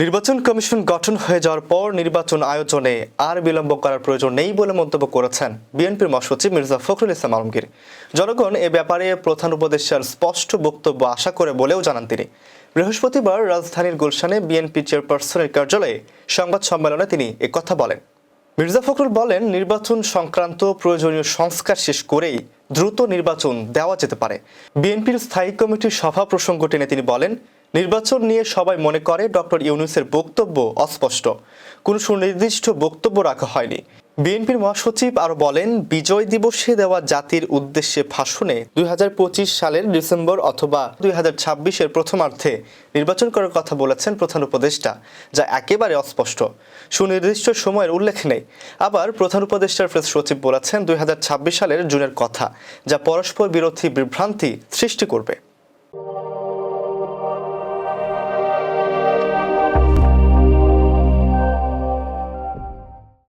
নির্বাচন কমিশন গঠন হয়ে যাওয়ার পর নির্বাচন আয়োজনে আর বিলম্ব করার প্রয়োজন নেই বলে মন্তব্য করেছেন বিএনপির মহাসচিব মির্জা ফখরুল ইসলাম আলমগীর। জনগণ এ ব্যাপারে প্রধান উপদেষ্টার স্পষ্ট বক্তব্য আশা করে বলেও জানান তিনি। বৃহস্পতিবার রাজধানীর গুলশানে বিএনপি চেয়ারপারসনের কার্যালয়ে সংবাদ সম্মেলনে তিনি একথা বলেন। মির্জা ফখরুল বলেন, নির্বাচন সংক্রান্ত প্রয়োজনীয় সংস্কার শেষ করেই দ্রুত নির্বাচন দেওয়া যেতে পারে। বিএনপির স্থায়ী কমিটির সভা প্রসঙ্গ টেনে তিনি বলেন, নির্বাচন নিয়ে সবাই মনে করে ডক্টর ইউনূসের বক্তব্য অস্পষ্ট, কোনো সুনির্দিষ্ট বক্তব্য রাখা হয়নি। বিএনপির মহাসচিব আরো বলেন, বিজয় দিবসে দেওয়া জাতির উদ্দেশ্যে ভাষণে 2025 সালের ডিসেম্বর অথবা 2026-এর প্রথমার্ধে নির্বাচন করার কথা বলেছেন প্রধান উপদেষ্টা, যা একেবারে অস্পষ্ট, সুনির্দিষ্ট সময়ের উল্লেখ নেই। আবার প্রধান উপদেষ্টার প্রেস সচিব বলেছেন 2026 সালের জুনের কথা, যা পরস্পর বিরোধী বিভ্রান্তি সৃষ্টি করবে।